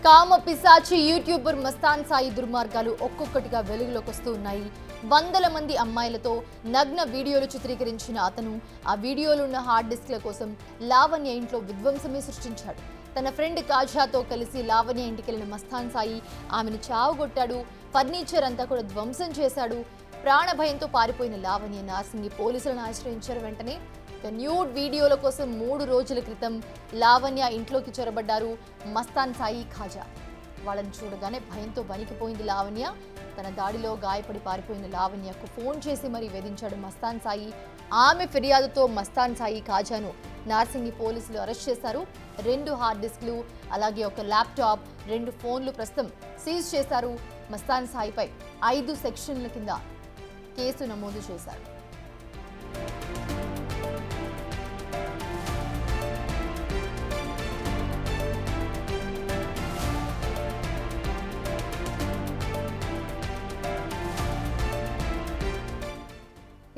కామ పిశాచి యూట్యూబర్ మస్తాన్ సాయి దుర్మార్గాలు ఒక్కొక్కటిగా వెలుగులోకి వస్తూ ఉన్నాయి. వందల మంది అమ్మాయిలతో నగ్న వీడియోలు చిత్రీకరించిన అతను ఆ వీడియోలు ఉన్న హార్డ్ డిస్క్ల కోసం లావణ్య ఇంట్లో విధ్వంసమే సృష్టించాడు. తన ఫ్రెండ్ కాజాతో కలిసి లావణ్య ఇంటికెళ్లిన మస్తాన్ సాయి ఆమెను చావుగొట్టాడు. ఫర్నిచర్ అంతా కూడా ధ్వంసం చేశాడు. ప్రాణభయంతో పారిపోయిన లావణ్య నార్సింగి పోలీసులను ఆశ్రయించారు. వెంటనే న్యూడ్ వీడియోల కోసం 3 రోజుల క్రితం లావణ్య ఇంట్లోకి చొరబడ్డారు మస్తాన్ సాయి ఖాజా. వాళ్ళని చూడగానే భయంతో వణికిపోయింది లావణ్య. తన దాడిలో గాయపడి పారిపోయిన లావణ్యకు ఫోన్ చేసి మరీ వేధించాడు మస్తాన్ సాయి. ఆమె ఫిర్యాదుతో మస్తాన్ సాయి ఖాజాను నార్సింగి పోలీసులు అరెస్ట్ చేశారు. 2 హార్డ్ డిస్క్లు అలాగే ఒక ల్యాప్టాప్, 2 ఫోన్లు ప్రస్తుతం సీజ్ చేశారు. మస్తాన్ సాయిపై 5 సెక్షన్ల కింద కేసు నమోదు చేశారు.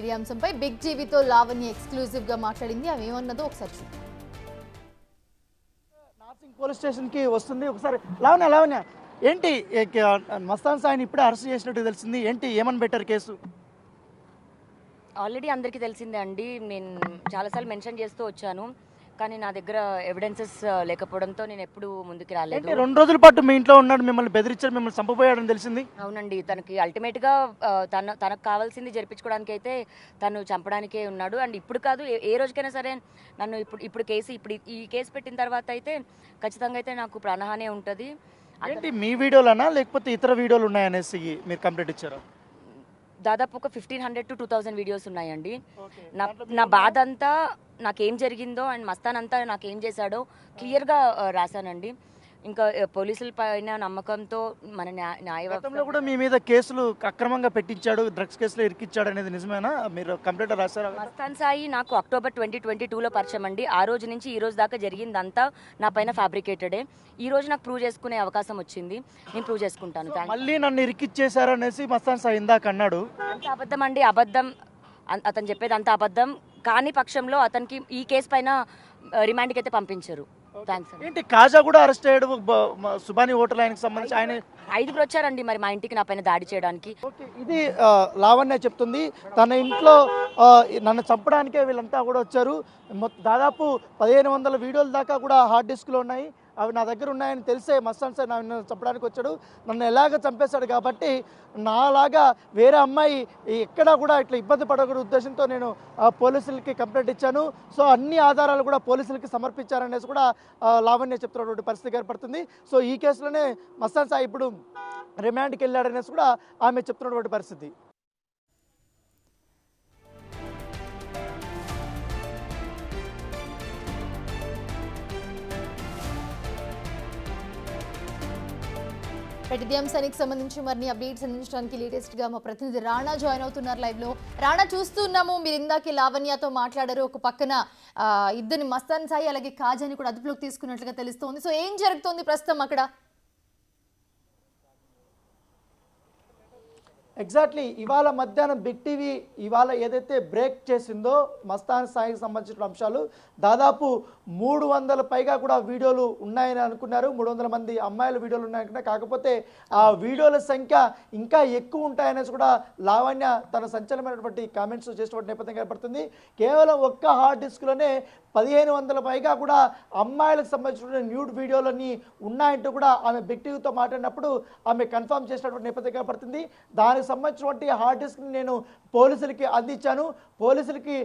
ఈ అంశంపై బిగ్ టీవీతో లావణ్య ఎక్స్క్లూజివ్ గా మాట్లాడింది. ఆమె ఏమన్నదో ఒకసారి చూద్దాం. నార్సింగ్ పోలీస్ స్టేషన్ కి వస్తుంది. ఒకసారి లావణ్య ఏంటి మస్తాన్ సాయిని ఇప్పుడే అరెస్ట్ చేసినట్టు తెలిసింది. ఏంటి ఏమని పెట్టారు కేసు? ఆల్రెడీ అందరికీ తెలిసిందే అండి. నేను చాలాసార్లు మెన్షన్ చేస్తూ వచ్చాను, కానీ నా దగ్గర ఎవిడెన్సెస్ లేకపోవడంతో నేను ఎప్పుడు ముందుకు రాలేదు. 2 రోజుల పాటు మీ ఇంట్లో ఉన్నాడు, మిమ్మల్ని బెదిరించాడు, మిమ్మల్ని చంపబోయాడని తెలిసింది. అవునండి, తనకి అల్టిమేట్గా తనకు కావాల్సింది జరిపించుకోవడానికి అయితే తను చంపడానికే ఉన్నాడు. అండ్ ఇప్పుడు కాదు, ఏ రోజుకైనా సరే నన్ను ఇప్పుడు ఈ కేసు పెట్టిన తర్వాత అయితే ఖచ్చితంగా అయితే నాకు ప్రాణహాని ఉంటుంది. ఏంటి మీ వీడియోలనా లేకపోతే ఇతర వీడియోలు ఉన్నాయనేసి మీరు కంప్లైంట్ ఇచ్చారా? దాదాపు ఒక 1500 to 2000 వీడియోస్ ఉన్నాయండి. నా బాధ అంతా నాకేం జరిగిందో అండ్ మస్తాన్ అంతా నాకేం చేశాడో క్లియర్గా రాశానండి. ఇంకా పోలీసుల పైన నమ్మకంతో మన న్యాయవ్యవస్థలో కూడా మీ మీద కేసులు అక్రమంగా పెట్టించాడు, డ్రగ్స్ కేసులో ఇరికిచ్చాడు అనేది నిజమేనా? మీరు కంప్లైంట్ రాశారా? మస్తాన్ సాయి నాకు అక్టోబర్ 2022లో పరిచయం అండి. ఆ రోజు నుంచి ఈ రోజు దాకా జరిగిందంతా నా పైన ఫ్యాబ్రికేటెడే. ఈ రోజు నాకు ప్రూవ్ చేసుకునే అవకాశం వచ్చింది, నేను ప్రూవ్ చేసుకుంటాను. మళ్ళీ నన్ను ఇరికిచ్చేశారు అనేసి మస్తాన్ సాయి ఇందాక అన్నాడు. అంత అబద్ధం అండి, అబద్ధం. అతను చెప్పేది అంత అబద్ధం. కానీ పక్షంలో అతనికి ఈ కేసు పైన రిమాండ్కి అయితే పంపించారు. ఏంటి కాజా కూడా అరెస్ట్ అయ్యాడు, సుబాని హోటల్ ఆయనకి సంబంధించి ఆయన 5 వచ్చారండి మరి మా ఇంటికి నా పైన దాడి చేయడానికి. ఇది లావణ్య చెప్తుంది. తన ఇంట్లో నన్ను చంపడానికే వీళ్ళంతా కూడా వచ్చారు. దాదాపు 1500 వీడియోల దాకా కూడా హార్డ్ డిస్క్లో ఉన్నాయి. అవి నా దగ్గర ఉన్నాయని తెలిసే మస్తాన్ సాయి నన్ను చంపడానికి వచ్చాడు. నన్ను ఎలాగ చంపేశాడు కాబట్టి నాలాగా వేరే అమ్మాయి ఎక్కడా కూడా ఇట్లా ఇబ్బంది పడకూడదు ఉద్దేశంతో నేను పోలీసులకి కంప్లైంట్ ఇచ్చాను. సో అన్ని ఆధారాలు కూడా పోలీసులకి సమర్పించారనేసి కూడా లావణ్య చెప్తున్నటువంటి పరిస్థితి ఏర్పడుతుంది. సో ఈ కేసులోనే మస్తాన్ సాయి ఇప్పుడు రిమాండ్కి వెళ్ళాడనేసి కూడా ఆమె చెప్తున్నటువంటి పరిస్థితి. ప్రతి అంశానికి సంబంధించి మరిన్ని అప్డేట్స్ అందించడానికి లేటెస్ట్ గా మా ప్రతినిధి రాణా జాయిన్ అవుతున్నారు లైవ్ లో. రాణా, చూస్తున్నాము మీరు ఇందాకే లావణ్యతో మాట్లాడారు. ఒక పక్కన ఇద్దరిని మస్తాన్ సాయి అలాగే ఖాజాని కూడా అదుపులోకి తీసుకున్నట్లుగా తెలుస్తోంది. సో ఏం జరుగుతోంది ప్రస్తుతం అక్కడ? ఎగ్జాక్ట్లీ ఇవాళ మధ్యాహ్నం బిగ్ టీవీ ఇవాళ ఏదైతే బ్రేక్ చేసిందో మస్తాన్ సాయికి సంబంధించిన అంశాలు, దాదాపు 300 పైగా కూడా వీడియోలు ఉన్నాయని అనుకున్నారు. 300 మంది అమ్మాయిల వీడియోలు ఉన్నాయనుకున్నారు. కాకపోతే ఆ వీడియోల సంఖ్య ఇంకా ఎక్కువ ఉంటాయనేసి కూడా లావణ్య తన సంచలనమైనటువంటి కామెంట్స్ చేసినటువంటి నేపథ్యం ఏర్పడుతుంది. కేవలం ఒక్క హార్డ్ డిస్క్లోనే 1500 పైగా కూడా అమ్మాయిలకు సంబంధించిన న్యూడ్ వీడియోలన్నీ ఉన్నాయంటూ కూడా ఆమె బిగ్ టీవీతో మాట్లాడినప్పుడు ఆమె కన్ఫర్మ్ చేసినటువంటి నేపథ్యం ఏర్పడుతుంది. దానికి సంబంధించినటువంటి హార్డ్ డిస్క్ని నేను పోలీసులకి అందించాను. పోలీసులకి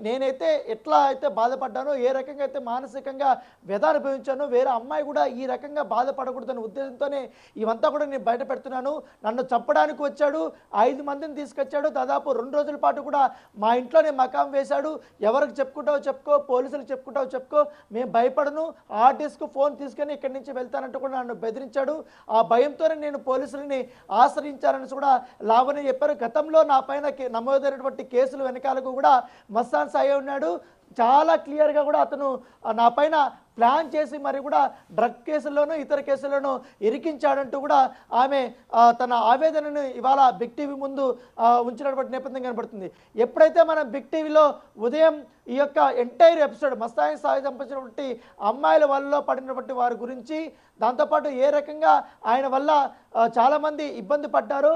నేనైతే ఎట్లా అయితే బాధపడ్డానో, ఏ రకంగా అయితే మానసికంగా వ్యధ అనుభవించానో, వేరే అమ్మాయి కూడా ఈ రకంగా బాధపడకూడదనే ఉద్దేశంతోనే ఇవంతా కూడా నేను బయట పెడుతున్నాను. నన్ను చంపడానికి వచ్చాడు, 5 మందిని తీసుకొచ్చాడు. దాదాపు 2 రోజుల పాటు కూడా మా ఇంట్లోనే మకాం వేశాడు. ఎవరికి చెప్పుకుంటావో చెప్పుకో, పోలీసులకు చెప్పుకుంటావో చెప్పుకో, మేము భయపడను, హార్డ్ డిస్క్ ఫోన్ తీసుకొని ఇక్కడి నుంచి వెళ్తానంటూ కూడా నన్ను బెదిరించాడు. ఆ భయంతోనే నేను పోలీసులని ఆశ్రయించారని కూడా లావణ్య చెప్పారు. గతంలో నా పైన నమోదైనటువంటి కేసులు వెనకాలకు కూడా మస్తాన్ సాయి ఉన్నాడు. చాలా క్లియర్గా కూడా అతను నా పైన ప్లాన్ చేసి మరి కూడా డ్రగ్ కేసుల్లోనూ ఇతర కేసుల్లోనూ ఇరికించాడంటూ కూడా ఆమె తన ఆవేదనను ఇవాళ బిగ్ టీవీ ముందు ఉంచినటువంటి నేపథ్యం కనబడుతుంది. ఎప్పుడైతే మనం బిగ్ టీవీలో ఉదయం ఈ యొక్క ఎంటైర్ ఎపిసోడ్ మస్తాన్ సాయి సంబంధించినటువంటి అమ్మాయిల వల్ల పడినటువంటి వారి గురించి, దాంతోపాటు ఏ రకంగా ఆయన వల్ల చాలామంది ఇబ్బంది పడ్డారు,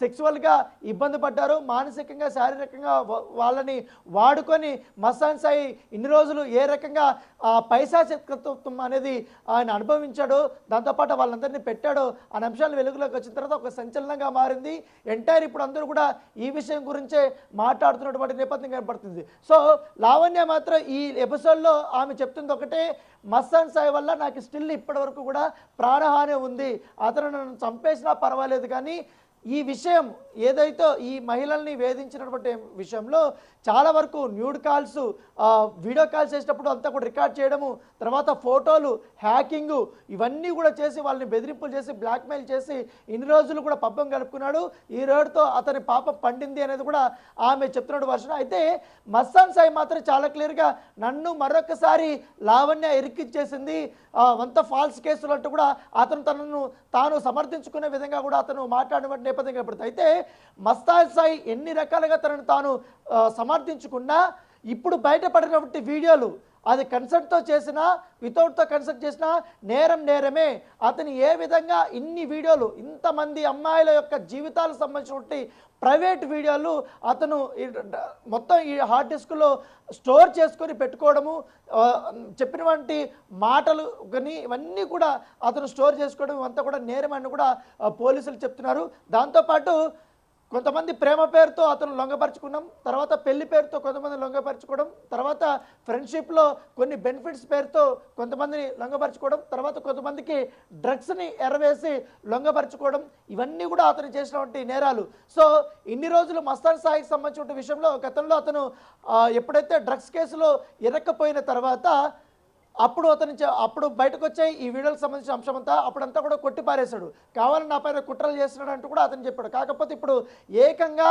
సెక్సువల్గా ఇబ్బంది పడ్డారు, మానసికంగా శారీరకంగా వాళ్ళని వాడుకొని మస్తాన్ సాయి ఇన్ని రోజులు ఏ రకంగా పైశాచికత్వం అనేది ఆయన అనుభవించాడు, దాంతోపాటు వాళ్ళందరినీ పెట్టాడు అనే అంశాలు వెలుగులోకి వచ్చిన తర్వాత ఒక సంచలనంగా మారింది. ఎంటైర్ ఇప్పుడు అందరూ కూడా ఈ విషయం గురించే మాట్లాడుతున్నటువంటి నేపథ్యం కనపడుతుంది. సో లావణ్య మాత్రం ఈ ఎపిసోడ్లో ఆమె చెప్తుంది ఒకటే, మస్తాన్ సాయి వల్ల నాకు స్టిల్ ఇప్పటి వరకు కూడా ప్రాణహాని ఉంది, అతను నన్ను చంపేసినా పర్వాలేదు, కానీ ఈ విషయం ఏదైతే ఈ మహిళల్ని వేధించినటువంటి విషయంలో చాలా వరకు న్యూడ్ కాల్స్, వీడియో కాల్స్ చేసేటప్పుడు అంతా కూడా రికార్డ్ చేయడము, తర్వాత ఫోటోలు, హ్యాకింగ్ ఇవన్నీ కూడా చేసి వాళ్ళని బెదిరింపులు చేసి బ్లాక్మెయిల్ చేసి ఇన్ని రోజులు కూడా పబ్బం గడుపుకున్నాడు. ఈ రోజుతో అతని పాపం పండింది అనేది కూడా ఆమె చెప్తున్నాడు వర్షం. అయితే మస్తాన్ సాయి మాత్రం చాలా క్లియర్గా నన్ను మరొకసారి లావణ్య ఇరికిచ్చేసింది, అంత ఫాల్స్ కేసులు అంటూ కూడా అతను తనను తాను సమర్థించుకునే విధంగా కూడా అతను మాట్లాడిన నేపథ్యం కనపడుతుంది. అయితే మస్తాన్ సాయి ఎన్ని రకాలుగా తనను తాను సమర్థించుకున్నా ఇప్పుడు బయటపడినటువంటి వీడియోలు అది కన్సర్ట్తో చేసినా వితౌట్తో కన్సర్ట్ చేసినా నేరం నేరమే. అతను ఏ విధంగా ఇన్ని వీడియోలు, ఇంతమంది అమ్మాయిల యొక్క జీవితాలకు సంబంధించినటువంటి ప్రైవేట్ వీడియోలు అతను మొత్తం ఈ హార్డ్ డిస్క్లో స్టోర్ చేసుకొని పెట్టుకోవడము, చెప్పినటువంటి మాటలు కానీ ఇవన్నీ కూడా అతను స్టోర్ చేసుకోవడం అంతా కూడా నేరం అని కూడా పోలీసులు చెప్తున్నారు. దాంతోపాటు కొంతమంది ప్రేమ పేరుతో అతను లొంగపరుచుకున్నాం, తర్వాత పెళ్లి పేరుతో కొంతమంది లొంగపరుచుకోవడం, తర్వాత ఫ్రెండ్షిప్లో కొన్ని బెనిఫిట్స్ పేరుతో కొంతమందిని లొంగపరుచుకోవడం, తర్వాత కొంతమందికి డ్రగ్స్ని ఎరవేసి లొంగపరుచుకోవడం, ఇవన్నీ కూడా అతను చేసినటువంటి నేరాలు. సో ఇన్ని రోజులు మస్తాన్ సాయికి సంబంధించిన విషయంలో గతంలో అతను ఎప్పుడైతే డ్రగ్స్ కేసులో ఇరక్కపోయిన తర్వాత అప్పుడు బయటకు వచ్చాయి ఈ వీడియోలకు సంబంధించిన అంశం అంతా, అప్పుడంతా కూడా కొట్టి పారేశాడు, కావాలని నా పైన కుట్రలు చేస్తున్నాడు అంటూ కూడా అతను చెప్పాడు. కాకపోతే ఇప్పుడు ఏకంగా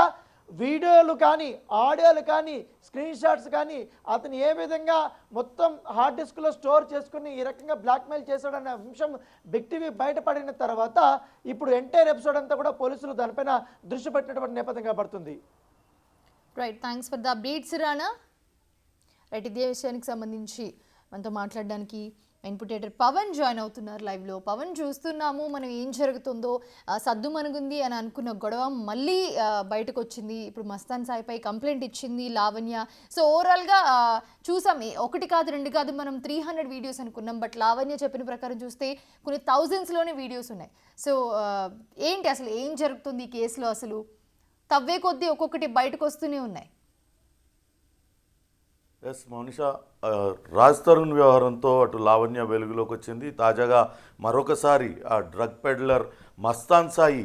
వీడియోలు కానీ ఆడియోలు కానీ స్క్రీన్ షాట్స్ కానీ అతను ఏ విధంగా మొత్తం హార్డ్ డిస్క్లో స్టోర్ చేసుకుని ఈ రకంగా బ్లాక్మెయిల్ చేశాడనే అంశం బిగ్ టీవీ బయటపడిన తర్వాత ఇప్పుడు ఎంటైర్ ఎపిసోడ్ అంతా కూడా పోలీసులు దానిపైన దృష్టి పెట్టినటువంటి నేపథ్యం కనబడుతుంది. Right, thanks for the updates Rana. Right, ఇదే విషయానికి సంబంధించి మనతో మాట్లాడడానికి ఇన్పుటేటర్ పవన్ జాయిన్ అవుతున్నారు లైవ్లో. పవన్, చూస్తున్నాము మనం ఏం జరుగుతుందో, సద్దు మనుగుంది అని అనుకున్న గొడవ మళ్ళీ బయటకు వచ్చింది. ఇప్పుడు మస్తాన్ సాయిపై కంప్లైంట్ ఇచ్చింది లావణ్య. సో ఓవరాల్గా చూసాం, ఒకటి కాదు రెండు కాదు, మనం 300 వీడియోస్ అనుకున్నాం, బట్ లావణ్య చెప్పిన ప్రకారం చూస్తే కొన్ని థౌజండ్స్లోనే వీడియోస్ ఉన్నాయి. సో ఏంటి అసలు ఏం జరుగుతుంది ఈ కేసులో? అసలు తవ్వే కొద్దీ ఒక్కొక్కటి బయటకు వస్తూనే ఉన్నాయి. ఎస్ మౌనిషా, రాజ్ తరుణ్ వ్యవహారంతో అటు లావణ్య వెలుగులోకి వచ్చింది. తాజాగా మరొకసారి ఆ డ్రగ్ పెడ్లర్ మస్తాన్ సాయి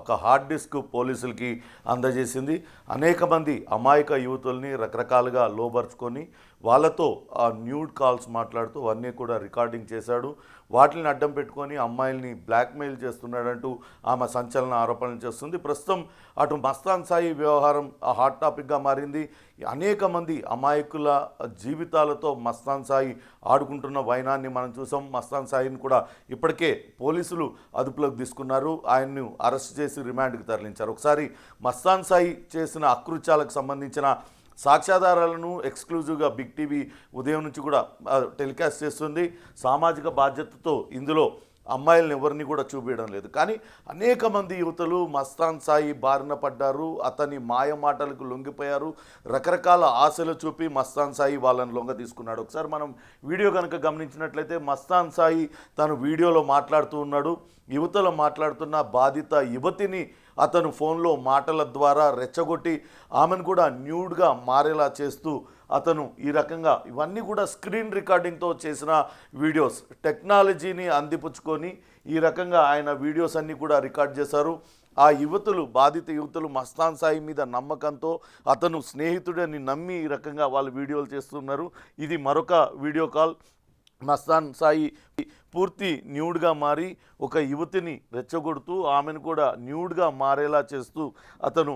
ఒక హార్డ్ డిస్క్ పోలీసులకి అందజేసింది. అనేక మంది అమాయక యువతుల్ని రకరకాలుగా లోబర్చుకొని వాళ్ళతో ఆ న్యూడ్ కాల్స్ మాట్లాడుతూ అన్నీ కూడా రికార్డింగ్ చేశాడు. వాటిని అడ్డం పెట్టుకొని అమ్మాయిల్ని బ్లాక్మెయిల్ చేస్తున్నాడంటూ ఆమె సంచలన ఆరోపణలు చేస్తుంది. ప్రస్తుతం అటు మస్తాన్ సాయి వ్యవహారం హాట్ టాపిక్గా మారింది. అనేక మంది అమాయకుల జీవితాలతో మస్తాన్ సాయి ఆడుకుంటున్న వైనాన్ని మనం చూసాం. మస్తాన్ సాయిని కూడా ఇప్పటికే పోలీసులు అదుపులోకి తీసుకున్నారు. ఆయన్ను అరెస్ట్ చేసి రిమాండ్కి తరలించారు. ఒకసారి మస్తాన్ సాయి చేసిన అకృత్యాలకు సంబంధించిన సాక్ష్యాధారాలను ఎక్స్క్లూజివ్గా బిగ్ టీవీ ఉదయం నుంచి కూడా టెలికాస్ట్ చేస్తుంది. సామాజిక బాధ్యతతో ఇందులో అమ్మాయిలను ఎవరిని కూడా చూపించడం లేదు. కానీ అనేక మంది యువతలు మస్తాన్ సాయి బారిన పడ్డారు, అతని మాయ మాటలకు లొంగిపోయారు. రకరకాల ఆశలు చూపి మస్తాన్ సాయి వాళ్ళని లొంగ తీసుకున్నాడు. ఒకసారి మనం వీడియో కనుక గమనించినట్లయితే మస్తాన్ సాయి తను వీడియోలో మాట్లాడుతూ ఉన్నాడు. యువతలో మాట్లాడుతున్న బాధిత యువతిని అతను ఫోన్లో మాటల ద్వారా రెచ్చగొట్టి ఆమెను కూడా న్యూడ్గా మారేలా చేస్తూ అతను ఈ రకంగా ఇవన్నీ కూడా స్క్రీన్ రికార్డింగ్తో చేసిన వీడియోస్, టెక్నాలజీని అందిపుచ్చుకొని ఈ రకంగా ఆయన వీడియోస్ అన్నీ కూడా రికార్డ్ చేశారు. ఆ యువతులు, బాధిత యువతులు మస్తాన్ సాయి మీద నమ్మకంతో అతను స్నేహితుడని నమ్మి ఈ రకంగా వాళ్ళు వీడియోలు చేస్తున్నారు. ఇది మరొక వీడియో కాల్. మస్తాన్ సాయి పూర్తి న్యూడ్గా మారి ఒక యువతిని రెచ్చగొడుతూ ఆమెను కూడా న్యూడ్గా మారేలా చేస్తూ అతను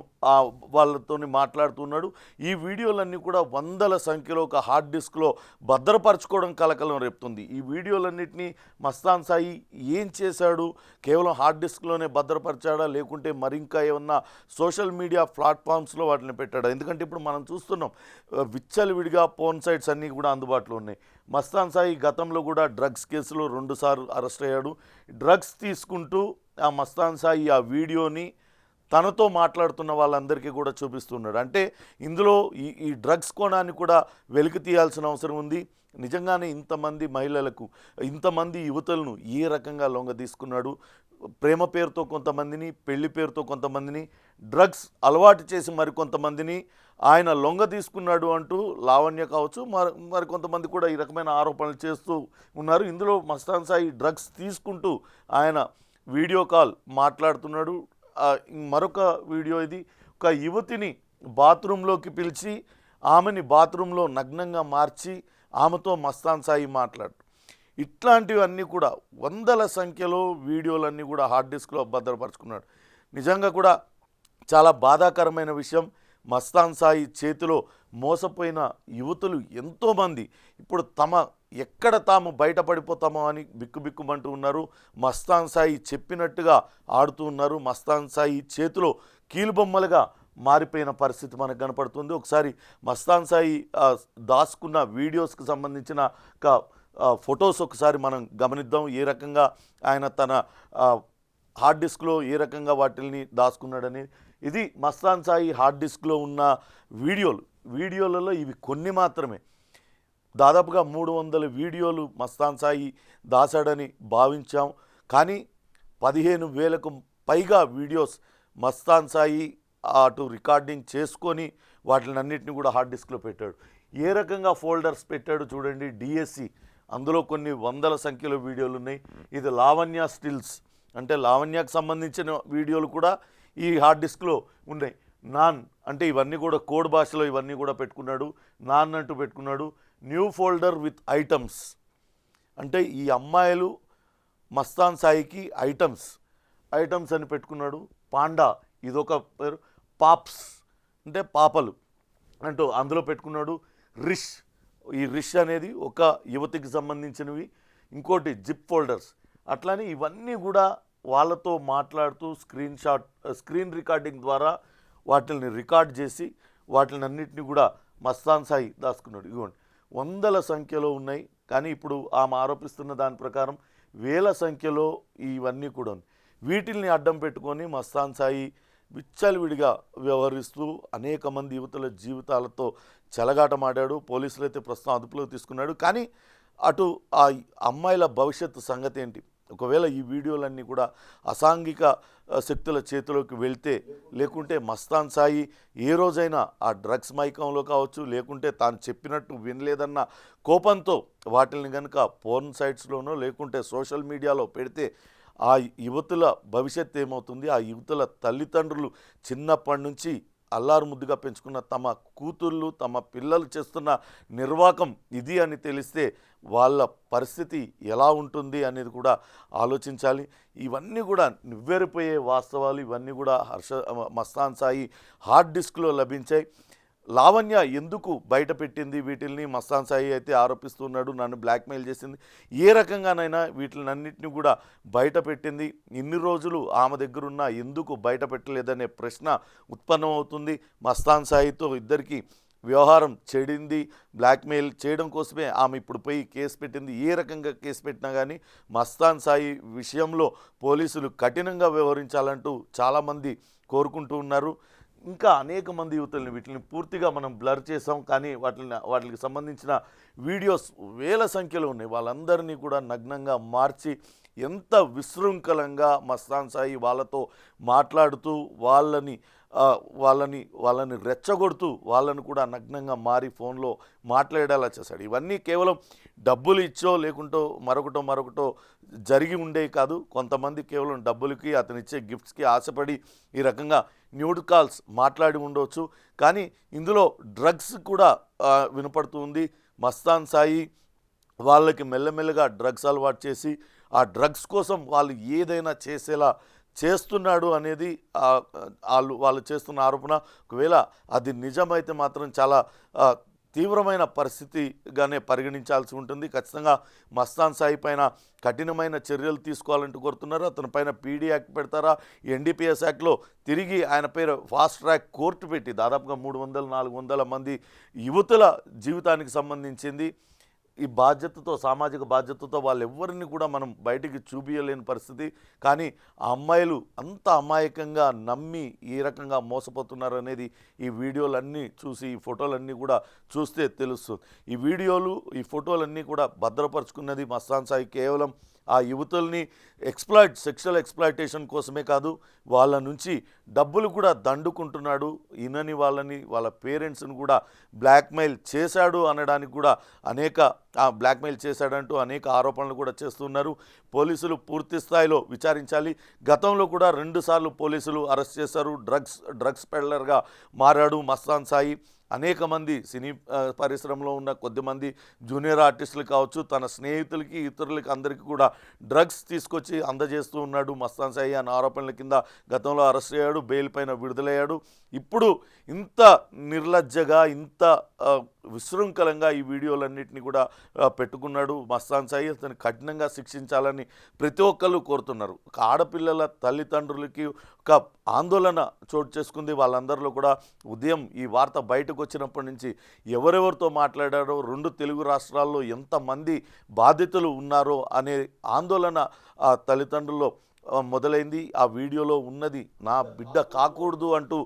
వాళ్ళతోని మాట్లాడుతున్నాడు. ఈ వీడియోలన్నీ కూడా వందల సంఖ్యలో ఒక హార్డ్ డిస్క్లో భద్రపరచుకోవడం కలకలం రేపుతుంది. ఈ వీడియోలన్నింటినీ మస్తాన్ సాయి ఏం చేశాడు, కేవలం హార్డ్ డిస్క్లోనే భద్రపరిచాడా లేకుంటే మరింకా ఏమన్నా సోషల్ మీడియా ప్లాట్ఫామ్స్లో వాటిని పెట్టాడా? ఎందుకంటే ఇప్పుడు మనం చూస్తున్నాం విచ్చలవిడిగా పోర్న్ సైట్స్ అన్నీ కూడా అందుబాటులో ఉన్నాయి. మస్తాన్ సాయి గతంలో కూడా డ్రగ్స్ కేసులో 2 సార్లు అరెస్ట్ అయ్యాడు. డ్రగ్స్ తీసుకుంటూ ఆ మస్తాన్ సాయి ఆ వీడియోని తనతో మాట్లాడుతున్న వాళ్ళందరికీ కూడా చూపిస్తున్నాడు. అంటే ఇందులో ఈ డ్రగ్స్ కోణాన్ని కూడా వెలికి తీయాల్సిన అవసరం ఉంది. నిజంగానే ఇంతమంది మహిళలకు, ఇంతమంది యువతులను ఏ రకంగా లొంగ తీసుకున్నాడు? ప్రేమ పేరుతో కొంతమందిని, పెళ్లి పేరుతో కొంతమందిని, డ్రగ్స్ అలవాటు చేసి మరికొంతమందిని ఆయన లొంగ తీసుకున్నాడు అంటూ లావణ్య కావచ్చు మరి కొంతమంది కూడా ఈ రకమైన ఆరోపణలు చేస్తూ ఉన్నారు. ఇందులో మస్తాన్ సాయి డ్రగ్స్ తీసుకుంటూ ఆయన వీడియో కాల్ మాట్లాడుతున్నాడు. మరొక వీడియో ఇది, ఒక యువతిని బాత్రూంలోకి పిలిచి ఆమెని బాత్రూంలో నగ్నంగా మార్చి ఆమెతో మస్తాన్ సాయి మాట్లాడు. ఇట్లాంటివన్నీ కూడా వందల సంఖ్యలో వీడియోలన్నీ కూడా హార్డ్ డిస్క్లో భద్రపరుచుకున్నాడు. నిజంగా కూడా చాలా బాధాకరమైన విషయం. మస్తాన్ సాయి చేతిలో మోసపోయిన యువతులు ఎంతోమంది ఇప్పుడు ఎక్కడ తాము బయటపడిపోతామో అని బిక్కుబిక్కుమంటూ ఉన్నారు. మస్తాన్ సాయి చెప్పినట్టుగా ఆడుతూ ఉన్నారు. మస్తాన్ సాయి చేతిలో కీలుబొమ్మలుగా మారిపోయిన పరిస్థితి మనకు కనపడుతుంది. ఒకసారి మస్తాన్ సాయి దాచుకున్న వీడియోస్కి సంబంధించిన ఫొటోస్ ఒకసారి మనం గమనిద్దాం. ఏ రకంగా ఆయన తన హార్డ్ డిస్క్లో ఏ రకంగా వాటిని దాచుకున్నాడని. ఇది మస్తాన్ సాయి హార్డ్ డిస్క్లో ఉన్న వీడియోలలో ఇవి కొన్ని మాత్రమే. దాదాపుగా 300 వీడియోలు మస్తాన్ సాయి దాచాడని భావించాం. కానీ 15,000కు పైగా వీడియోస్ మస్తాన్ సాయి అటు రికార్డింగ్ చేసుకొని వాటినన్నింటినీ కూడా హార్డ్ డిస్క్లో పెట్టాడు. ఏ రకంగా ఫోల్డర్స్ పెట్టాడు చూడండి. డిఎస్సి, అందులో కొన్ని వందల సంఖ్యలో వీడియోలు ఉన్నాయి. ఇది లావణ్య స్టిల్స్, అంటే లావణ్యకు సంబంధించిన వీడియోలు కూడా ఈ హార్డ్ డిస్క్లో ఉన్నాయి. నాన్ అంటే ఇవన్నీ కూడా కోడ్ భాషలో ఇవన్నీ కూడా పెట్టుకున్నాడు. నాన్ అంటూ పెట్టుకున్నాడు. న్యూ ఫోల్డర్ విత్ ఐటమ్స్, అంటే ఈ అమ్మాయిలు మస్తాన్ సాయికి ఐటమ్స్ అని పెట్టుకున్నాడు. పాండా ఇదొక పేరు. పాప్స్ అంటే పాపలు అంటూ అందులో పెట్టుకున్నాడు. ఈ రిష్ అనేది ఒక యువతికి సంబంధించినవి. ఇంకోటి జిప్ ఫోల్డర్స్. అట్లానే ఇవన్నీ కూడా వాళ్ళతో మాట్లాడుతూ స్క్రీన్ రికార్డింగ్ ద్వారా వాటిని రికార్డ్ చేసి వాటిని అన్నింటినీ కూడా మస్తాన్ సాయి దాచుకున్నాడు. ఇవ్వండి, వందల సంఖ్యలో ఉన్నాయి. కానీ ఇప్పుడు ఆమె ఆరోపిస్తున్న దాని ప్రకారం వేల సంఖ్యలో ఇవన్నీ కూడా ఉన్నాయి. వీటిల్ని అడ్డం పెట్టుకొని మస్తాన్ సాయి విచ్చలవిడిగా వ్యవహరిస్తూ అనేక మంది యువతుల జీవితాలతో చెలగాటమాడాడు. పోలీసులు అయితే ప్రస్తుతం అదుపులోకి తీసుకున్నాడు. కానీ అటు ఆ అమ్మాయిల భవిష్యత్తు సంగతి ఏంటి? ఒకవేళ ఈ వీడియోలన్నీ కూడా అసాంఘిక శక్తుల చేతిలోకి వెళ్తే, లేకుంటే మస్తాన్ సాయి ఏ రోజైనా ఆ డ్రగ్స్ మైకంలో కావచ్చు, లేకుంటే తాను చెప్పినట్టు వినలేదన్న కోపంతో వాటిని కనుక పోర్న్ సైట్స్లోనో లేకుంటే సోషల్ మీడియాలో పెడితే ఆ యువతుల భవిష్యత్తు ఏమవుతుంది? ఆ యువతుల తల్లిదండ్రులు చిన్నప్పటి నుంచి అల్లారు ముద్దుగా పెంచుకున్న తమ కూతుళ్ళు, తమ పిల్లలు చేస్తున్న నిర్వాకం ఇది అని తెలిస్తే వాళ్ళ పరిస్థితి ఎలా ఉంటుంది అనేది కూడా ఆలోచించాలి. ఇవన్నీ కూడా నివ్వెరపోయే వాస్తవాలు. ఇవన్నీ కూడా మస్తాన్ సాయి హార్డ్ డిస్క్లో లభించాయి. లావణ్య ఎందుకు బయట పెట్టింది వీటిల్ని? మస్తాన్ సాయి అయితే ఆరోపిస్తున్నాడు నన్ను బ్లాక్మెయిల్ చేసింది. ఏ రకంగానైనా వీటినన్నింటినీ కూడా బయట పెట్టింది. ఇన్ని రోజులు ఆమె దగ్గరున్న ఎందుకు బయట పెట్టలేదనే ప్రశ్న ఉత్పన్నమవుతుంది. మస్తాన్ సాయితో ఇద్దరికి వ్యవహారం చెడింది. బ్లాక్మెయిల్ చేయడం కోసమే ఆమె ఇప్పుడు పోయి కేసు పెట్టింది. ఏ రకంగా కేసు పెట్టినా కానీ మస్తాన్ సాయి విషయంలో పోలీసులు కఠినంగా వ్యవహరించాలంటూ చాలామంది కోరుకుంటూ ఉన్నారు. ఇంకా అనేక మంది యువతుల్ని వీటిని పూర్తిగా మనం బ్లర్ చేసాం. కానీ వాటికి సంబంధించిన వీడియోస్ వేల సంఖ్యలో ఉన్నాయి. వాళ్ళందరినీ కూడా నగ్నంగా మార్చి ఎంత విశృంఖలంగా మస్తాన్ సాయి వాళ్ళతో మాట్లాడుతూ వాళ్ళని రెచ్చగొడుతూ వాళ్ళని కూడా నగ్నంగా మారి ఫోన్లో మాట్లాడేలా చేశాడు. ఇవన్నీ కేవలం డబ్బులు ఇచ్చో లేకుంటో మరొకటో జరిగి ఉండేవి కాదు. కొంతమంది కేవలం డబ్బులకి అతనిచ్చే గిఫ్ట్స్కి ఆశపడి ఈ రకంగా న్యూడ్ కాల్స్ మాట్లాడి ఉండవచ్చు. కానీ ఇందులో డ్రగ్స్ కూడా వినపడుతుంది. మస్తాన్ సాయి వాళ్ళకి మెల్లమెల్లగా డ్రగ్స్ అలవాటు చేసి ఆ డ్రగ్స్ కోసం వాళ్ళు ఏదైనా చేసేలా చేస్తున్నాడు అనేది వాళ్ళు చేస్తున్న ఆరోపణ. ఒకవేళ అది నిజమైతే మాత్రం చాలా తీవ్రమైన పరిస్థితిగానే పరిగణించాల్సి ఉంటుంది. ఖచ్చితంగా మస్తాన్ సాయి పైన కఠినమైన చర్యలు తీసుకోవాలంటూ కోరుతున్నారు. అతని పైన పీడీ యాక్ట్ పెడతారా, ఎన్డీపీఎస్ యాక్ట్లో తిరిగి ఆయన పేరు ఫాస్ట్ ట్రాక్ కోర్టు పెట్టి దాదాపుగా 300-400 మంది యువతుల జీవితానికి సంబంధించింది. ఈ బాధ్యతతో, సామాజిక బాధ్యతతో వాళ్ళెవ్వరిని కూడా మనం బయటికి చూపించలేని పరిస్థితి. కానీ ఆ అమ్మాయిలు అంత అమాయకంగా నమ్మి ఏ రకంగా మోసపోతున్నారు అనేది ఈ వీడియోలన్నీ చూసి, ఈ ఫోటోలన్నీ కూడా చూస్తే తెలుస్తుంది. ఈ వీడియోలు, ఈ ఫోటోలన్నీ కూడా భద్రపరుచుకున్నది మస్తాన్ సాయి కేవలం ఆ యువతుల్ని సెక్షువల్ ఎక్స్ప్లాయిటేషన్ కోసమే కాదు, వాళ్ళ నుంచి డబ్బులు కూడా దండుకుంటున్నాడు. ఈయనని వాళ్ళ పేరెంట్స్ని కూడా బ్లాక్మెయిల్ చేశాడు అనడానికి కూడా బ్లాక్మెయిల్ చేశాడంటూ అనేక ఆరోపణలు కూడా చేస్తున్నారు. పోలీసులు పూర్తి స్థాయిలో విచారించాలి. గతంలో కూడా 2 సార్లు పోలీసులు అరెస్ట్ చేశారు. డ్రగ్స్ పెడ్లర్గా మారాడు మస్తాన్ సాయి. అనేక మంది సినీ పరిశ్రమలో ఉన్న కొద్దిమంది జూనియర్ ఆర్టిస్టులు కావచ్చు, తన స్నేహితులకి, ఇతరులకి అందరికీ కూడా డ్రగ్స్ తీసుకొచ్చి అందజేస్తూ ఉన్నాడు మస్తాన్ సాయి అన్న ఆరోపణల కింద గతంలో అరెస్ట్ అయ్యాడు, బెయిల్ పైన విడుదలయ్యాడు. ఇప్పుడు ఇంత నిర్లజ్జగా, ఇంత విశృంఖలంగా ఈ వీడియోలన్నింటినీ కూడా పెట్టుకున్నాడు మస్తాన్ సాయి. అతను కఠినంగా శిక్షించాలని ప్రతి ఒక్కళ్ళు కోరుతున్నారు. ఒక ఆడపిల్లల తల్లిదండ్రులకి ఒక ఆందోళన చోటు చేసుకుంది. వాళ్ళందరిలో కూడా ఉదయం ఈ వార్త బయటకు వచ్చినప్పటి నుంచి ఎవరెవరితో మాట్లాడారో, 2 తెలుగు రాష్ట్రాల్లో ఎంతమంది బాధితులు ఉన్నారో అనే ఆందోళన ఆ తల్లిదండ్రుల్లో మొదలైంది. ఆ వీడియోలో ఉన్నది నా బిడ్డ కాకూడదు అంటూ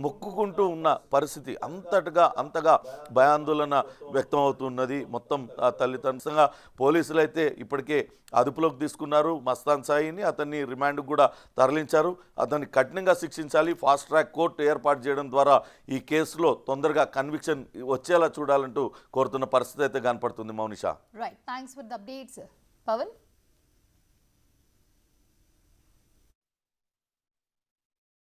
మొక్కుకుంటూ ఉన్న పరిస్థితి అంతగా భయాందోళన వ్యక్తమవుతున్నది మొత్తం తల్లిదండ్రులుగా. పోలీసులు అయితే ఇప్పటికే అదుపులోకి తీసుకున్నారు మస్తాన్ సాయిని. అతన్ని రిమాండ్కు కూడా తరలించారు. అతన్ని కఠినంగా శిక్షించాలి. ఫాస్ట్ ట్రాక్ కోర్టు ఏర్పాటు చేయడం ద్వారా ఈ కేసులో తొందరగా కన్విక్షన్ వచ్చేలా చూడాలంటూ కోరుతున్న పరిస్థితి అయితే కనపడుతుంది. Mounisha, right, thanks for the updates. Pawan.